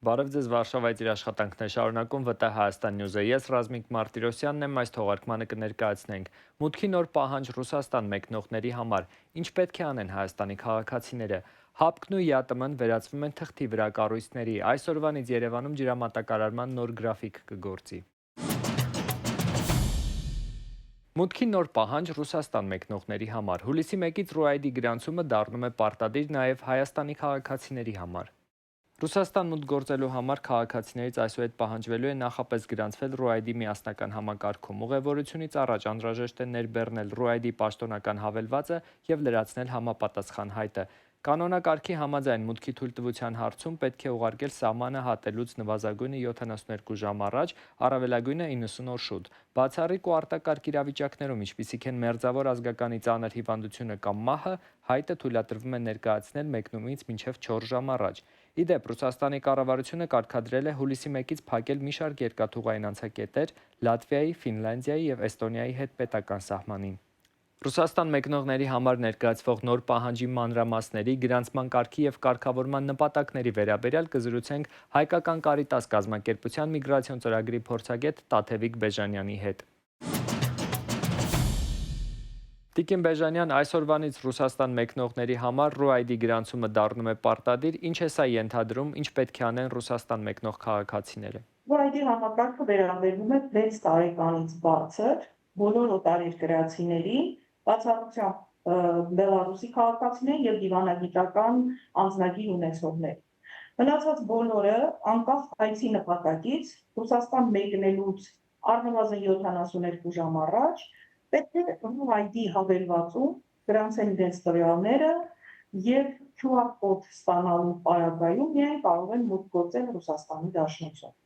Բարև ձեզ, Վարշավայից իր աշխատանքն է շարունակում ՎՏ Հայաստան Նյուզը։ Ես Ռազմիկ Մարտիրոսյանն եմ, այս թողարկմանը կներկայացնենք։ Մուտքի նոր պահանջ Ռուսաստան մեկնողների համար։ Ինչ պետք է անեն Հայաստանի քաղաքացիները։ ՀԱՊԿ-ն ու ԵԱՏՄ-ն վերածվում են թղթի վրա կառույցների։ Այսօրվանից Երևանում ջրամատակարարման նոր գրաֆիկ կգործի։ Մուտքի նոր պահանջ Ռուսաստան մեկնողների համար։ Հուլիսի 1-ից RUAID-ի գրանցումը դառնում է պարտադիր նաև Հայաստանի քաղաքացիների համար։ Ռուսաստան մուտք գործելու համար քաղաքացիներից այսուհետ պահանջվելու է նախապես գրանցվել RUAID-ի միասնական համակարգում։ Ուղևորությունից առաջ անհրաժեշտ է ներբեռնել RUAID-ի պաշտոնական հավելվածը և լրացնել համապատասխան հայտը։ Կանոնակարգի համաձայն մուտքի թույլտվության հարցում պետք է ուղարկել սահմանը հատելուց նվազագույնը 72 ժամ առաջ, առավելագույնը 90 օր շուտ։ Բացառիկ ու արտակարգ իրավիճակներում, ինչպիսիք են մերձավոր ազգականի ծանր հիվանդությունը կամ մահը, հայտը թույլատրվում է ներկայացնել մեկնումից մինչև 4 ժամ առաջ։ Ի դեպ, Ռուսաստանի կառավարությունը կարգադրել է հուլիսի 1-ից փակել մի շարք երկաթուղային անցակետեր Լատվիայի, Ֆինլանդիայի և Էստոնիայի հետ պետական սահմանին։ Ռուսաստան մեկնողների համար ներկայացվող նոր պահանջի մանրամասների, գրանցման կարգի և կարգավորման նպատակների վերաբերյալ կզրուցենք Հայկական Կարիտաս կազմակերպության միգրացիոն ծրագրի փորձագետ Տաթևիկ Բեժանյանի հետ։ Տիկին Բեժանյան, այսօրվանից Ռուսաստան մեկնողների համար RUAID-ի գրանցումը դառնում է պարտադիր, ինչ է սա ենթադրում, ինչ պետք է անեն Ռուսաստան մեկնող քաղաքացիները։ RUAID-ի համակարգը վերաբերվում է 6 տարեկանից բարձր բոլոր օտարերկրացիների, բացառությամբ Բելարուսի քաղաքացիների և դիվանագիտական անձնագիր ունեցողների։ Մնացած բոլորը, անկախ այցի նպատակից, Ռուսաստան մեկնելուց առնվազն 72 ժամ առաջ պետք է RUAID-ի հավելվածում գրանցեն իրենց տվյալները և QR կոդ ստանալու պարագայում միայն կարող են մուտք գործել Ռուսաստանի Դաշնություն։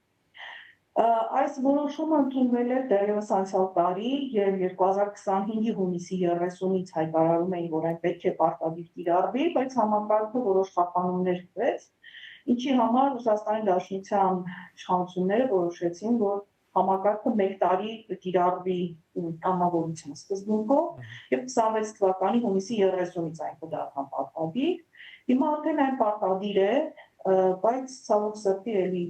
Այս որոշումը ընդունվել է դեռևս անցյալ տարի, և 2025-ի հունիսի 30-ից հայտարարում էին, որ այն պետք է պարտադիր կիրառվի, բայց համակարգը որոշ խափանումներ տվեց, ինչի համար Ռուսաստանի Դաշնության իշխանությունները որոշեցին, որ համակարգը 1 տարի կիրառվի կամավորության սկզբունքով և 26 թվականի հունիսի 30-ից այն կդառնա պարտադիր։ Հիմա արդեն այն պարտադիր է, բայց ցավոք սրտի էլի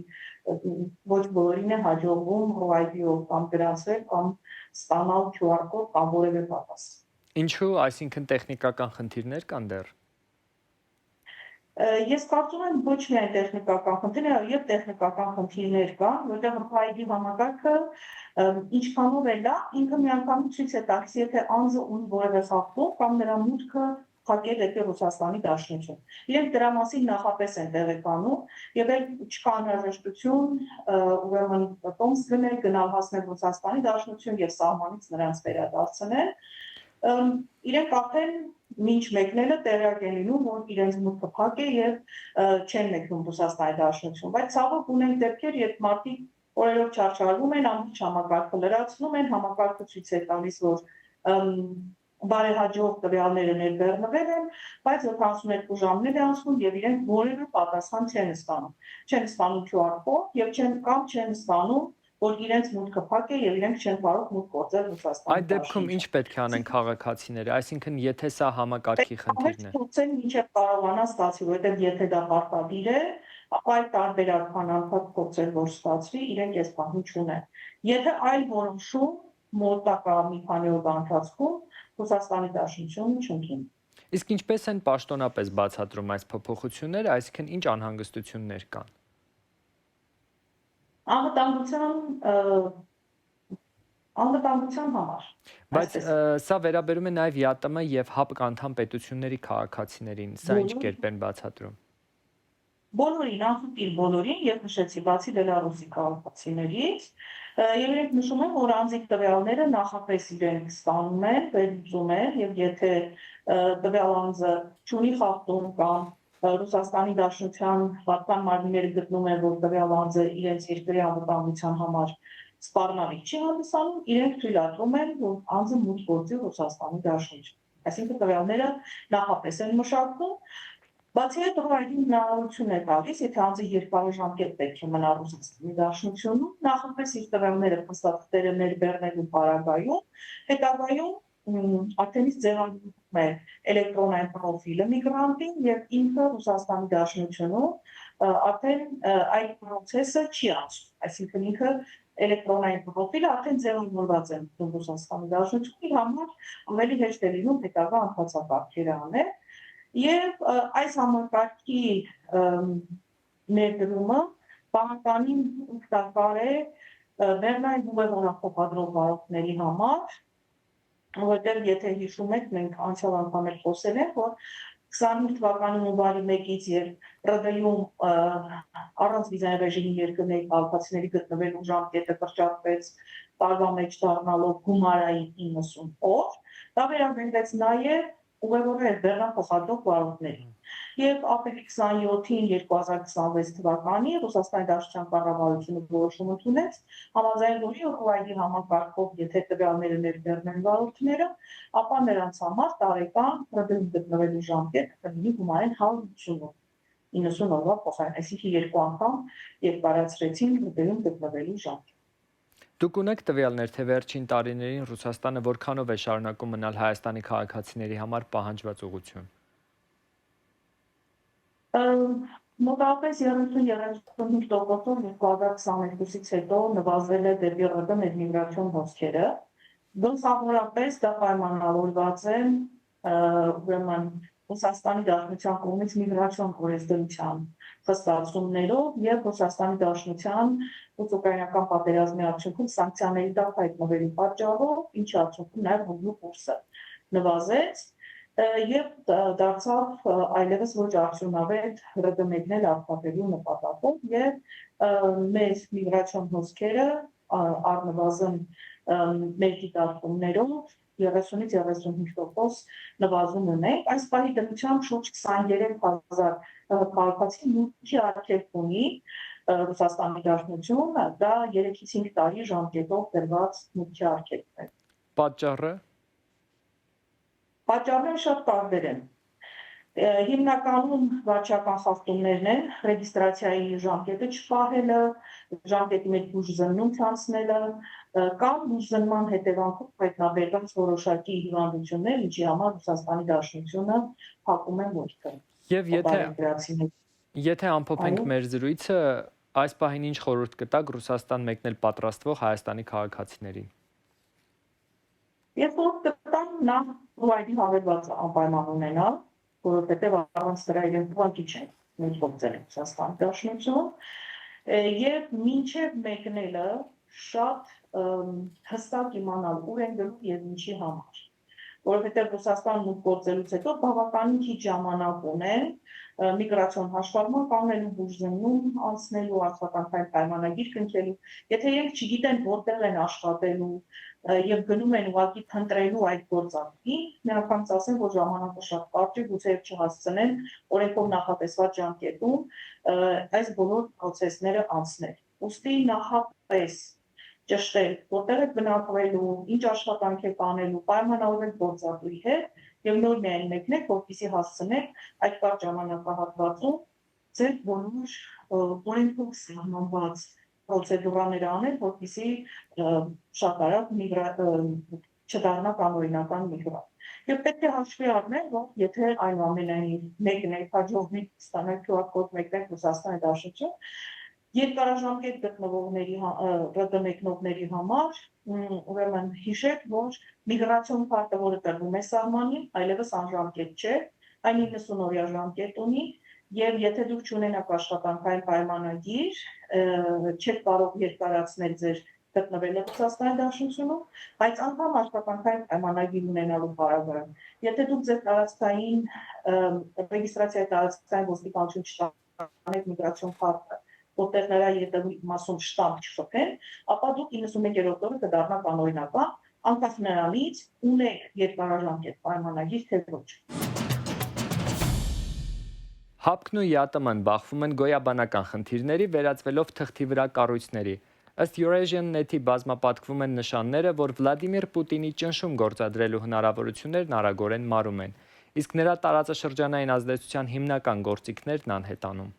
ոչ բոլորին է հաջողվում RUAID-ով կամ գրանցվել կամ ստանալ QR կոդ կամ որևէ պատասխան։ Ինչու, այսինքն տեխնիկական խնդիրներ կան դեռ։ Ես կարծում եմ ոչ միայն տեխնիկական խնդիրներ, այլ տեխնիկական խնդիրներ կան, որտեղ RUAID-ի համակարգը ինչքանով է լավ, ինքը միանգամից ցույց է տալիս, եթե անձը ունի որևէ խախտում կամ նրա մուտքը փակել դեպի Ռուսաստանի Դաշնություն։ Իրենք դրա մասին նախապես են տեղեկանում և էլ չկա անհրաժեշտություն ուրեմն տոմս գնել, գնալ հասնել Ռուսաստանի Դաշնություն և սահմանից նրանց վերադարձնել։ Իրենք արդեն մինչ մեկնելը տեղյակ են լինում, որ իրենց մուտքը փակ է և չեն մեկնում Ռուսաստանի Դաշնություն, բայց ցավոք ունենք դեպքեր, երբ մարդիկ օրերով չարչարվում են, ամբողջ համակարգը լրացնում են, համակարգը ցույց է տալիս, որ բարեհաջող տվյալները ներբեռնվել են, բայց 72 ժամներ է անցնում և իրենք որևէ պատասխան չեն ստանում։ Չեն ստանում QR կոդ և չեն ստանում, որ իրենց մուտքը փակ է և իրենք չեն կարող մուտք գործել Ռուսաստանի Այդ դեպքում ինչ պետք է անեն քաղաքացիները, այսինքն եթե սա համակարգի խնդիրն է։ Փորձեն մինչև կարողանա ստացվի, որովհետև եթե դա պարտադիր է, ապա այդ տարբերական անընդհատ փորձել որ ստացվի, իրենք այս բանը չունեն։ Եթե այլ որոշում մոտակա մի քանի օրվա ընթացքում Ռուսաստանի Դաշնությունը չընդունի։ Իսկ ինչպես են պաշտոնապես բացատրում այս փոփոխությունները, այսինքն ինչ անհանգստություններ կան։ Անվտանգության համար։ Բայց սա վերաբերում է նաև ԵԱՏՄ և ՀԱՊԿ անդամ պետությունների քաղաքացիներին, սա ինչ կերպ են բացատրում։ Բոլորին, անխտիր բոլորին, և նշեցի, բացի Բելարուսի քաղաքացիներից, և իրենք նշում են, որ անձիկ տվյալները նախապես իրենք ստանում են, վերլուծում են, և եթե տվյալ անձը չունի խախտում կամ Ռուսաստանի Դաշնության վարչական մարմինները գտնում են, որ տվյալ անձը իրենց երկրի անվտանգության համար սպառնալիք չի հանդիսանում, իրենք թույլատրում են, որ անձը մուտք գործի Ռուսաստանի Դաշնություն։ Այսինքն տվյալները նախապես են մշակվում, բացի այդ RUAID-ին հնարավորություն է տալիս, եթե անձը երկարաժամկետ պետք է մնա Ռուսաստանի Դաշնությունում, նախապես իր տվյալները փաստաթղթերը ներբեռնելու պարագայում, հետագայում արդեն իսկ ձևավորվում է էլեկտրոնային պրոֆիլը միգրանտի և ինքը Ռուսաստանի Դաշնությունում արդեն այդ process-ը չի անցնում, այսինքն ինքը էլեկտրոնային պրոֆիլը արդեն ձևավորված է Ռուսաստանի Դաշնությունի համար ավելի հեշտ է լինում հետագա ընթացակարգերը անել եւ այս համակարգի ներդրումը բավականին օգտակար է Բեռնային ուղևորափոխադրող վարորդների համար, որտեղ եթե հիշում եք, մենք անցյալ անգամ էլ խոսել ենք, որ 25 թվականի հունվարի 1-ից երբ ՌԴ-ում առանց վիզային ռեժիմի երկրների քաղաքացիների գտնվելու ժամկետը կրճատվեց տարվա մեջ դառնալով գումարային 90 օր, դա վերաբերվեց նաև ուղևորել Բեռնան փոխադրող վարորդներին։ Եվ ապրիլի 27-ին 2026 թվականի Ռուսաստանի Դաշնության կառավարությունը որոշում ընդունեց, համաձայն որի OID համակարգով եթե տվյալները ներբեռնեն վարորդները, ապա նրանց համար տարեկան ՌԴ-ում գտնվելու ժամկետը կլինի գումարեն 150 օր, 90 օրվա փոխարեն, այսինքն երկու անգամ երկարացրեցին ՌԴ-ում գտնվելու ժամկետը։ Դուք ունեք տվյալներ, թե վերջին տարիներին Ռուսաստանը որքանով է շարունակում մնալ Հայաստանի քաղաքացիների համար պահանջված ուղղություն։ Մոտավորապես 30-35%-ով 2022-ից հետո նվազել է դեպի ՌԴ ներմիգրացիոն հոսքերը։ Գլխավորապես դա պայմանավորված է ուրեմն Ռուսաստանի Դաշնության կողմից միգրացիոն օրենսդրության խստացումներով եւ Ռուսաստանի Դաշնության ուկրաինական պատերազմի արդյունքում սանկցիաների տակ հայտնվելու պատճառով, ինչի արդյունքում նաեւ ռուբլու կուրսը նվազեց եւ դարձավ այլևս ոչ արդյունավետ ՌԴ մեկնել արտադրելու նպատակով եւ մեր միգրացիոն հոսքերը առնվազն մեր դիտարկումներով 30-ից 35% նվազում ունենք։ Այս պահի դրությամբ շուրջ 23,000 քաղաքացի մուտքի արգելք ունի Ռուսաստանի Դաշնությունը, դա 3-ից 5 տարի ժամկետով դրված մուտքի արգելք է։ Պատճառը։ Պատճառները շատ տարբեր են։ Հիմնականում վարչական խախտումներն են, ռեգիստրացիայի ժամկետը չպահելը, ժամկետի մեջ բուժզննում ցանցնելը, կամ բուժզնման հետևանքով հայտնաբերված որոշակի հիվանդություններ, ինչի համար Ռուսաստանի Դաշնությունը փակում է մուտքը։ Եվ եթե ամփոփենք մեր զրույցը, այս պահին ինչ խորհուրդ կտաք Ռուսաստան մեկնել պատրաստվող Հայաստանի քաղաքացիներին։ Ես խորհուրդ կտամ նախ OID հավելված անպայման ունենալ, որովհետև առանց դրա իրենք ուղղակի չեն մենք գործել են Ռուսաստանի Դաշնությունում, եւ մինչեւ մեկնելը շատ հստակ իմանալ ուր են գնում եւ ինչի համար, որովհետև Ռուսաստան մուտք գործելուց հետո բավականին քիչ ժամանակ ունեն միգրացիոն հաշվառման կանոնելու բուժզննում անցնելու, աշխատանքային պայմանագիր կնքելու, եթե իրենք չգիտեն որտեղ են աշխատելու եւ գնում են ուղղակի փնտրելու այդ գործակցին, նրանք ասեն, որ ժամանակը շատ կարճ է, գուցե չհասցնեն օրենքով նախատեսված ժամկետում այս բոլոր process-ները անցնել։ Ուստի նախապես ճշտել, որտեղ եք բնակվելու, ինչ աշխատանք եք անելու, պայմանավորել գործատուի հետ եւ նոր միայն մեկնեք, որպեսզի հասցնեք այդ կարճ ժամանակահատվածում ձեր բոլոր օրենքով սահմանված պրոցեդուրաները անել, որպեսզի շատ արագ չդառնա կանոնական միգրանտ։ Եվ պետք է հաշվի առնել, որ եթե այնուամենայնիվ մեկնեք, հաջողվի ստանալ QR կոդ մեկնեք Ռուսաստանի Դաշնություն, երկարաժամկետ գտնվողների ՌԴ մեկնողների համար ուրեմն հիշեք, որ միգրացիոն քարտը, որը տրվում է սահմանին, այլևս անժամկետ չէ, այն 90 օրյա ժամկետ ունի, եւ եթե դուք չունենաք աշխատանքային պայմանագիր, չեք կարող երկարացնել ձեր գտնվելը Ռուսաստանի Դաշնությունում, բայց անգամ աշխատանքային պայմանագիր ունենալու պարագայում, եթե դուք ձեր տարածքային ռեգիստրացիայի տարածքային ոստիկանություն չտանեք միգրացիոն քարտը, որտեղ նրա ետևի մասում շտամպ չխփեն, ապա դուք 91-րդ օրը կդառնաք անօրինական, անկախ նրանից ունեք երկարաժամկետ պայմանագիր թե ոչ։ ՀԱՊԿ-ն ու ԵԱՏՄ-ն բախվում են գոյաբանական խնդիրների, վերածվելով թղթի վրա կառույցների։ Ըստ Eurasian Net-ի բազմապատկվում են նշանները, որ Վլադիմիր Պուտինի ճնշում գործադրելու հնարավորություններն արագորեն մարում են, իսկ նրա տարածաշրջանային ազդեցության հիմնական գործիքներն անհետանում։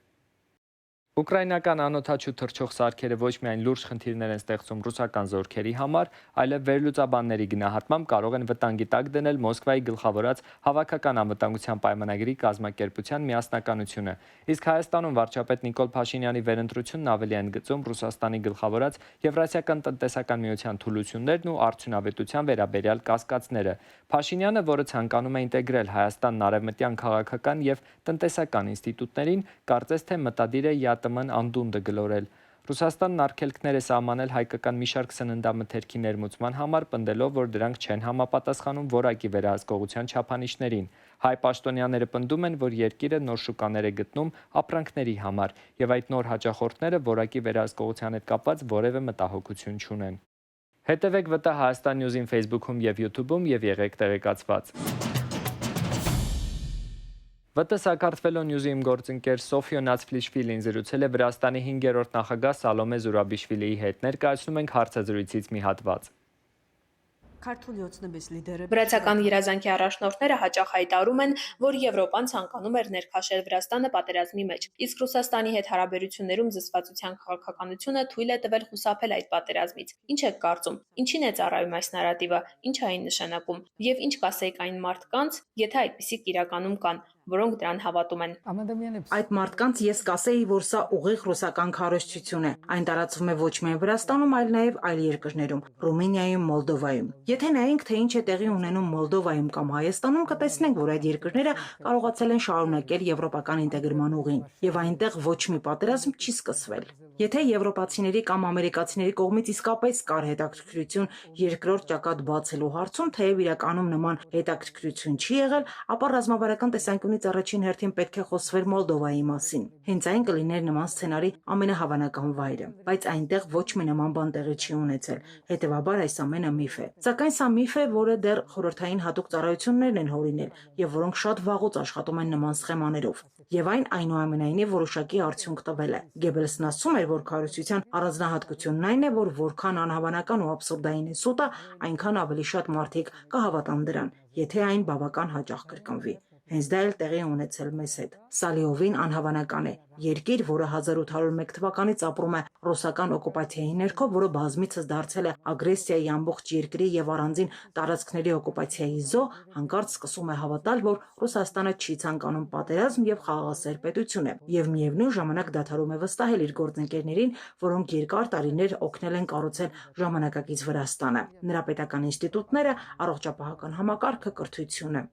Ուկրաինական անօդաչու թռչող սարքերը ոչ միայն լուրջ խնդիրներ են ստեղծում ռուսական զորքերի համար, այլև վերլուծաբանների գնահատմամբ կարող են վտանգի տակ դնել Մոսկվայի գլխավորած հավաքական անվտանգության պայմանագրի կազմակերպության միասնականությունը։ Իսկ Հայաստանում վարչապետ Նիկոլ Փաշինյանի վերընտրությունն ավելի են գծում Ռուսաստանի գլխավորած Եվրասիական տնտեսական միության թուլություններն ու արդյունավետության վերաբերյալ կասկածները։ Փաշինյանը, որը ցանկանում է ինտեգրել Հայաստանն արևմտյան քաղաքական եւ տնտեսական ինստիտուտներին, կարծես թե մտադիր է ԵԱՏՄ-ն անդունդը գլորել։ Ռուսաստանն արգելքներ է սահմանել հայկական մի շարք սննդամթերքի ներմուծման համար, պնդելով, որ դրանք չեն համապատասխանում որակի վերահսկողության չափանիշներին։ Հայ պաշտոնյաները պնդում են, որ երկիրը նոր շուկաներ է գտնում ապրանքների համար, եւ այդ նոր հաճախորդները որակի վերահսկողության հետ կապված որևէ մտահոգություն չունեն։ Հետևեք ՎՏ Հայաստան Նյուզին Facebook-ում եւ YouTube-ում եւ եղեք տեղեկացված։ ՎՏ Սաքարթվելո Նյուզի իմ գործընկեր Սոֆիո Նացֆլիշվիլին զրուցել է Վրաստանի 5-րդ նախագահ Սալոմե Զուրաբիշվիլիի հետ։ Ներկայացնում ենք հարցազրույցից մի հատված։ Վրացական երազանքի առաջնորդները հաճախ հայտարարում են, որ Եվրոպան ցանկանում էր ներքաշել Վրաստանը պատերազմի մեջ, իսկ Ռուսաստանի հետ հարաբերություններում զսպվածության քաղաքականությունը թույլ է տվել խուսափել այդ պատերազմից։ Ինչ եք կարծում, ինչին է ծառայում այս նարատիվը, ինչ է այն նշանակում, եւ ինչ կասեք այն մարդկանց, եթե այդպիսիք իրականում կան, որոնք դրան հավատում են։ Այդ մարդկանց ես կասեի, որ սա ուղիղ ռուսական քարոզչություն է։ Այն տարածվում է ոչ միայն Վրաստանում, այլ նաև այլ երկրներում՝ Ռումինիայում, Մոլդովայում։ Եթե նայենք, թե ինչ է տեղի ունենում Մոլդովայում կամ Հայաստանում, կտեսնենք, որ այդ երկրները կարողացել են շարունակել եվրոպական ինտեգրման ուղին, եւ այնտեղ ոչ մի պատերազմ չի սկսվել։ Եթե եվրոպացիների կամ ամերիկացիների կողմից իսկապես կար հետաքրքրություն երկրորդ ճակատ բացելու հարցում, թեև իրականում նման հետաքրքրություն չի եղել, ապա ռազմավարական տեսանկյունից առաջին հերթին պետք է խոսվեր Մոլդովայի մասին։ Հենց այն կլիներ նման սցենարի ամենահավանական վայրը, բայց այնտեղ ոչ մի նման բան տեղի չի ունեցել։ Հետևաբար այս ամենը միֆ է։ Սակայն սա միֆ է, որը դեռ խորհրդային հատուկ ծառայություններն են հորինել եւ որոնք շատ վաղուց աշխատում են նման սխեմաներով։ Եվ այն այնուամենայնիվ որոշակի արդյունք տվել է։ Գեբելսն ասում էր, որ քարոզչության առանձնահատկությունն այն է, որ որքան անհավանական ու աբսուրդային է սուտը, այնքան ավելի շատ մարդիկ կհավատան դրան, եթե այն բավական հաճախ կրկնվի։ Հենց դա էլ տեղի ունեցել մեզ հետ։ Սալիովին անհավանական է։ Երկիր, որը 1801 թվականից ապրում է ռուսական օկուպացիայի ներքո, որը բազմիցս դարձել է ագրեսիայի ամբողջ երկրի եւ առանձին տարածքների օկուպացիայի զոհ, հանկարծ սկսում է հավատալ, որ Ռուսաստանը չի ցանկանում պատերազմ եւ խաղաղասեր պետություն է, եւ միևնույն ժամանակ դադարում է վստահել իր գործընկերներին, որոնք երկար տարիներ օգնել են կառուցել ժամանակակից Վրաստանը, նրա պետական ինստիտուտները, առողջապահական համակարգը, կրթությունը։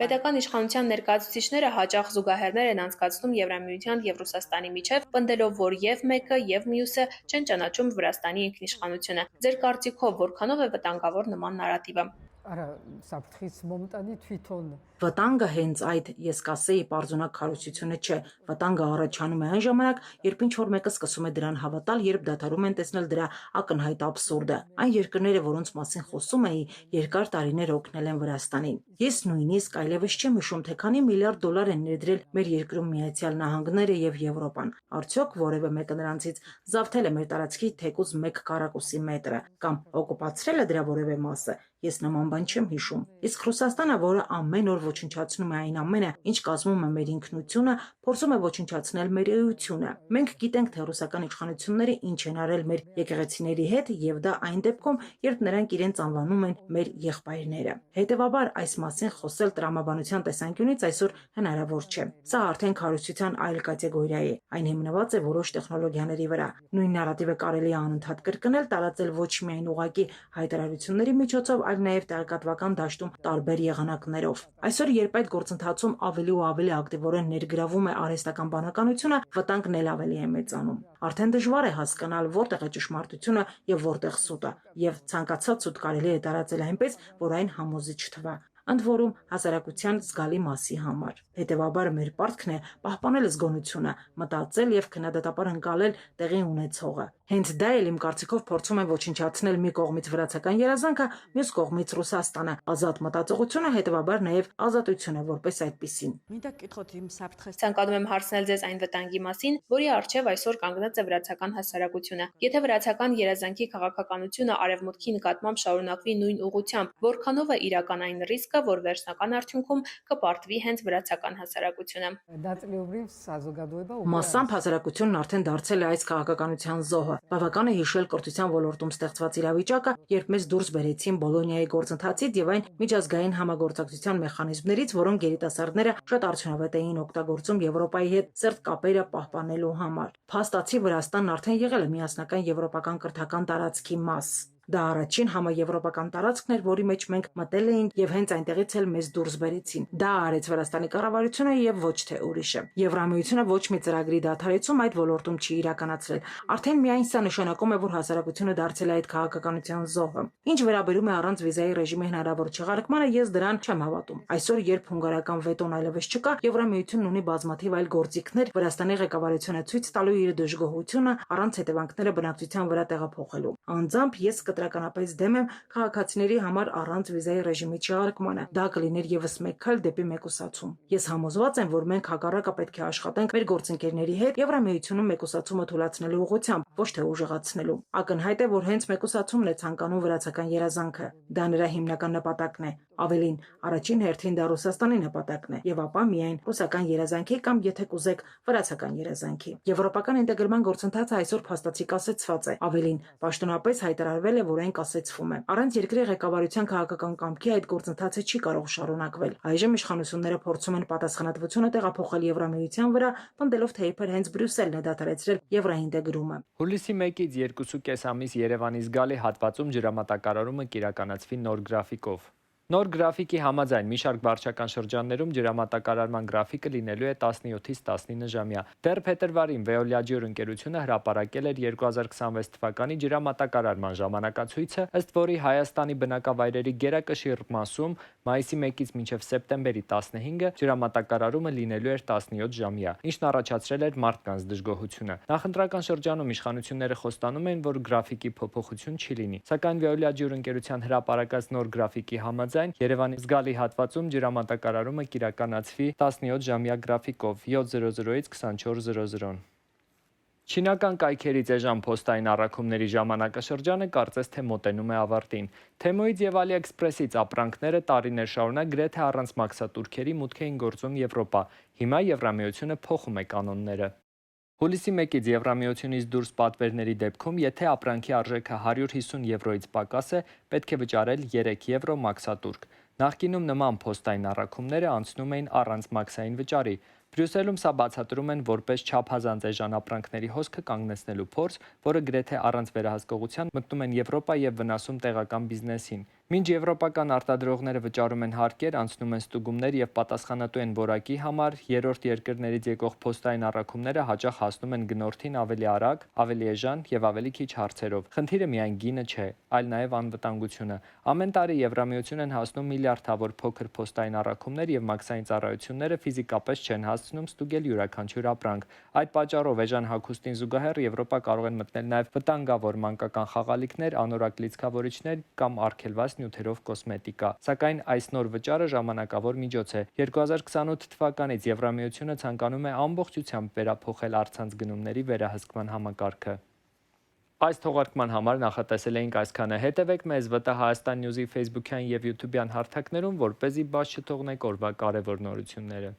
Պետական իշխանության ներկայացուցիչները հաճախ զուգահեռներ են անցկացնում Եվրամիության եւ Ռուսաստանի միջև, պնդելով, որ եւ մեկը եւ մյուսը չեն ճանաչում Վրաստանի ինքնիշխանությունը։ Ձեր կարծիքով որքանով է վտանգավոր նման նարատիվը։ Վտանգը հենց այդ, ես կասեի, պարզունակ քարոզչությունը չէ։ Վտանգը առաջանում է այն ժամանակ, երբ ինչ-որ մեկը սկսում է դրան հավատալ, երբ դադարում են տեսնել դրա ակնհայտ աբսուրդը։ Այն երկրները, որոնց մասին խոսում էի, երկար տարիներ օգնել են Վրաստանին։ Ես նույնիսկ այլևս չեմ հիշում, թե քանի միլիարդ դոլար են ներդրել մեր երկրում Միացյալ Նահանգները եւ Եվրոպան։ Արդյոք որևէ մեկը նրանցից զավթել է մեր տարածքի թեկուզ 1 քառակուսի մետրը կամ օկուպացրել է դրա որևէ մասը։ Ես նման բան չեմ հիշում։ Իսկ Ռուսաստանը, որը ամեն օր ոչնչացնում է այն ամենը, ինչ կազմում է մեր ինքնությունը, փորձում է ոչնչացնել մեր էությունը։ Մենք գիտենք, թե ռուսական իշխանությունները ինչ են արել մեր եկեղեցիների հետ, եւ դա այն դեպքում, երբ նրանք իրենց անվանում են մեր եղբայրները։ Հետևաբար այս մասին խոսել տրամաբանության տեսանկյունից այսօր հնարավոր չէ։ Սա արդեն քարոզչության այլ կատեգորիա է։ Այն հիմնված է որոշ տեխնոլոգիաների վրա։ Նույն նարատիվը կարելի է անընդհատ կրկնել, տարածել ոչ միայն ուղղակի հայտարարությունների միջոցով, այլ նաև տեղեկատվական դաշտում տարբեր եղանակներով։ Այսօր, երբ այդ գործընթացում ավելի ու ավելի ակտիվորեն ներգրավում է արհեստական բանականությունը, վտանգն էլ ավելի է մեծանում։ Արդեն դժվար է հասկանալ որտեղ է ճշմարտությունը եւ որտեղ սուտը, եւ ցանկացած սուտ կարելի է տարածել այնպես, որ այն համոզիչ թվա։ Ընդ որում հասարակության զգալի մասի համար։ Հետևաբար մեր պարտքն է պահպանել զգոնությունը, մտածել եւ քննադատաբար ընկալել տեղի ունեցողը։ Հենց դա էլ իմ կարծիքով փորձում են ոչնչացնել մի կողմից վրացական երազանքը, մյուս կողմից Ռուսաստանը, ազատ մտածողությունը, հետևաբար նաեւ ազատությունը որպես այդպիսին։ Ցանկանում եմ հարցնել ձեզ այն վտանգի մասին, որի առջև այսօր կանգնած է վրացական հասարակությունը։ Եթե վրացական երազանքի քաղաքականությունը արևմուտքի նկատմամբ շարունակվի նույն ուղղությամբ, որքանով է իրական այն ռիսկը, ռիսկը, որ վերջնական արդյունքում կպարտվի հենց վրացական հասարակությունը։ Մասամբ հասարակությունն արդեն դարձել է այս քաղաքականության զոհը։ Բավական է հիշել կրթության ոլորտում ստեղծված իրավիճակը, երբ մեզ դուրս բերեցին Բոլոնիայի գործընթացից եւ այն միջազգային համագործակցության մեխանիզմներից, որոնք երիտասարդները շատ արդյունավետ էին օգտագործում Եվրոպայի հետ սերտ կապերը պահպանելու համար։ Փաստացի Վրաստանն արդեն եղել է միասնական եվրոպական կրթական տարածքի մաս։ Դա առաջին համաեվրոպական տարածքն էր, որի մեջ մենք մտել էինք եւ հենց այնտեղից էլ մեզ դուրս բերեցին։ Դա արեց Վրաստանի կառավարությունը եւ ոչ թե ուրիշը։ Եվրամիությունը ոչ մի ծրագրի դադարեցում այդ ոլորտում չի իրականացրել։ Արդեն միայն սա նշանակում է, որ հասարակությունը դարձել է այդ քաղաքականության զոհը։ Ինչ վերաբերում է առանց վիզայի ռեժիմի հնարավոր չեղարկմանը, ես դրան չեմ հավատում։ Այսօր, երբ հունգարական վետոն այլևս չկա, Եվրամիությունն ունի բազմաթիվ այլ գործիքներ Վրաստանի ղեկավարությունը ցույց տալու իր դժգոհությունը առանց հետևանքները բնակչության վրա տեղափոխելու։ Անձամբ ես կտրականապես դեմ եմ քաղաքացիների համար առանց վիզայի ռեժիմի չեղարկմանը։ Դա կլիներ եւս մեկ քայլ դեպի մեկուսացում։ Ես համոզված եմ, որ մենք հակառակը պետք է աշխատենք մեր գործընկերների հետ Եվրամիությունում մեկուսացումը թույլատնելու ուղղությամբ, ոչ թե ուժեղացնելու։ Ակնհայտ է, որ հենց մեկուսացումն է ցանկանում վրացական երազանքը։ Դա նրա հիմնական նպատակն է։ Ավելին, առաջին հերթին դա Ռուսաստանի նպատակն է, եւ ապա միայն ռուսական երազանքի կամ եթե կուզեք վրացական երազանքի։ Եվրոպական ինտեգրման գործընթացը այսօր փաստացի կասեցված է։ Ավելին, պաշտոնապես հայտարարվել է, որ այն կասեցվում է։ Առանց երկրի ղեկավարության քաղաքական կամքի այդ գործընթացը չի կարող շարունակվել։ Այժմ իշխանությունները փորձում են պատասխանատվությունը տեղափոխել Եվրամիության վրա, պնդելով, թե իբր հենց Բրյուսելն է դադարեցրել եվրոինտեգրումը։ Հուլիսի 1-ից 2.5 ամիս Երևանի զգալի հատվածում ջրամատակարարումը կիրականացվի նոր գրաֆիկով։ Նոր գրաֆիկի համաձայն մի շարք վարչական շրջաններում ջրամատակարարման գրաֆիկը լինելու է 17-ից 19 ժամյա։ Դեռ փետրվարին Veolia ջուր ընկերությունը հրապարակել էր 2026 թվականի ջրամատակարարման ժամանակացույցը, ըստ որի Հայաստանի բնակավայրերի գերակշիռ մասում մայիսի 1-ից մինչև սեպտեմբերի 15-ը ջրամատակարարումը լինելու էր 17 ժամյա, ինչն առաջացրել էր մարդկանց դժգոհությունը։ Նախընտրական շրջանում իշխանությունները խոստանում են, որ գրաֆիկի փոփոխություն չի լինի, սակայն Veolia ջուր ընկերության հրապարակած նոր գրաֆիկի համաձայն Երևանի զգալի հատվածում ջրամատակարարումը կիրականացվի 17 ժամյա գրաֆիկով 7:00-ից 24:00։ Չինական կայքերից էժան փոստային առաքումների ժամանակաշրջանը կարծես թե մոտենում է ավարտին։ Թեմոյից եւ AliExpress-ից ապրանքները տարիներ շարունակ գրեթե առանց մաքսատուրքերի մուտք էին գործում Եվրոպա։ Հիմա Եվրամիությունը փոխում է կանոնները։ Հուլիսի 1-ից Եվրամիությունից դուրս պատվերների դեպքում, եթե ապրանքի արժեքը 150 եվրոից պակաս է, պետք է վճարել 3 եվրո մաքսատուրք։ Նախկինում նման փոստային առաքումները անցնում էին առանց մաքսային վճարի։ Բրյուսելում սա բացատրում են որպես չափազանց էժան ապրանքների հոսքը կանգնեցնելու փորձ, որը գրեթե առանց վերահսկողության մտնում են Եվրոպա եւ վնասում տեղական բիզնեսին։ Մինչ եվրոպական արտադրողները վճարում են հարկեր, անցնում են ստուգումներ եւ պատասխանատու են որակի համար, երրորդ երկրներից եկող փոստային առաքումները հաճախ հասնում են գնորդին ավելի արագ, ավելի էժան եւ ավելի քիչ հարցերով։ Խնդիրը միայն գինը չէ, այլ նաեւ անվտանգությունը։ Ամեն տարի Եվրամիություն են հասնում միլիարդավոր փոքր փոստային առաքումներ եւ մաքսային ծառայությունները ֆիզիկապես չեն հասցնում ստուգել յուրաքանչյուր ապրանք։ Այդ պատճառով էժան հագուստին զուգահեռ Եվրոպա կարող են մտնել նաեւ վտանգավոր մանկական խաղալիքներ, անորակ լիցքավորիչներ կամ արգելված նյութերով կոսմետիկա։ Սակայն այս նոր վճարը ժամանակավոր միջոց է։ 2028 թվականից Եվրամիությունը ցանկանում է ամբողջությամբ վերափոխել առցանց գնումների վերահսկման համակարգը։ Այս թողարկման համար նախատեսել էինք այսքանը։ Հետևեք մեզ ՎՏՀ Հայաստան Նյուզի Facebook-յան եւ YouTube-յան հարթակներում, որպեսզի բաց չթողնեք օրվա կարևոր նորությունները։